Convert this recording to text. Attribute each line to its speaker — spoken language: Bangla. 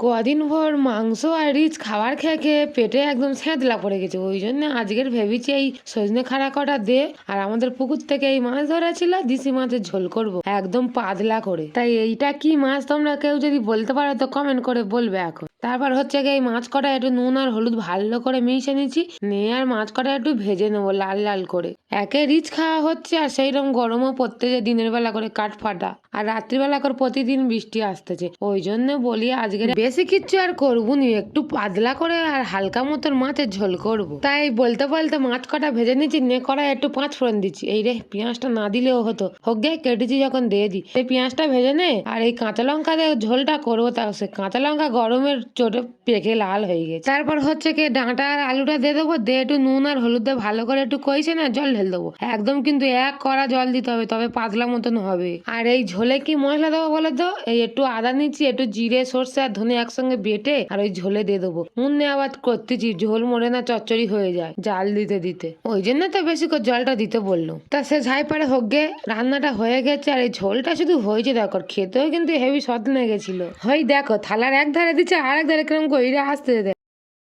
Speaker 1: কদিন ভর মাংস আর রিচ খাবার খেয়ে খেয়ে পেটে একদম ছ্যাঁতলা পড়ে গেছে। ওই জন্য আজকের ভেবেছি এই সজনে খাড়া কটা দে, আর আমাদের পুকুর থেকে এই মাছ ধরা ছিল, দিশি মাছের ঝোল করব একদম পাতলা করে। তাই এইটা কি মাছ তোমরা কেউ যদি বলতে পারো তো কমেন্ট করে বলবে এখন। তারপর হচ্ছে গিয়ে এই মাছ কটা একটু নুন আর হলুদ ভালো করে মিশিয়ে নিচ্ছি, নিয়ে আর মাছ কটা একটু ভেজে নেবো লাল লাল করে। একে রিচ খাওয়া হচ্ছে আর সেইরকম গরমও পড়তে যে দিনের বেলা করে কাঠ ফাটা, আর রাত্রিবেলা করে প্রতিদিন বৃষ্টি আসতেছে। ওই জন্য বলি আজকে বেশি কিচ্ছু আর করবো নি, একটু পাতলা করে আর হালকা মতন মাছের ঝোল করব। তাই বলতে বলতে মাছ কটা ভেজে নিচ্ছি, নে কড়াই একটু পাঁচ ফোড়ন দিচ্ছি। এই রে পেঁয়াজটা না দিলেও হতো, হোক গে কেটেছি যখন দিয়ে দিই। এই পেঁয়াজটা ভেজে নে, আর এই কাঁচা লঙ্কা দিয়ে ঝোলটা করবো, তাও সে কাঁচা লঙ্কা গরমের চোটে পেকে লাল হয়ে গেছে। তারপর হচ্ছে কি ডাঁটা আর আলুটা দিয়ে দেবো, দিয়ে একটু নুন আর হলুদ দিয়ে ভালো করে একটু কইছে না জল ঢেলে দেবো। একদম কিন্তু এক কড়া জল দিতে হবে, তবে পাতলা মতন হবে। আর এই ঝোলে কি মশলা দেবো বলে তো, এই একটু আদা নিচ্ছি, একটু জিরে সর্ষে আর ধনে একসঙ্গে বেটে আর ওই ঝোলে দিয়ে দেবো। নুনে আবার করতেছি ঝোল মরে না চচ্চড়ি হয়ে যায় জাল দিতে দিতে, ওই জন্য তো বেশি করে জলটা দিতে বললো। তা সে ঝাই পারে হোক গে, রান্নাটা হয়ে গেছে আর এই ঝোলটা শুধু হয়েছে দেখো, খেতেও কিন্তু হেভি স্বাদ লেগেছিল। হই দেখো থালার এক ধারে দিচ্ছে আর এক ধারে কিরম করে আসতে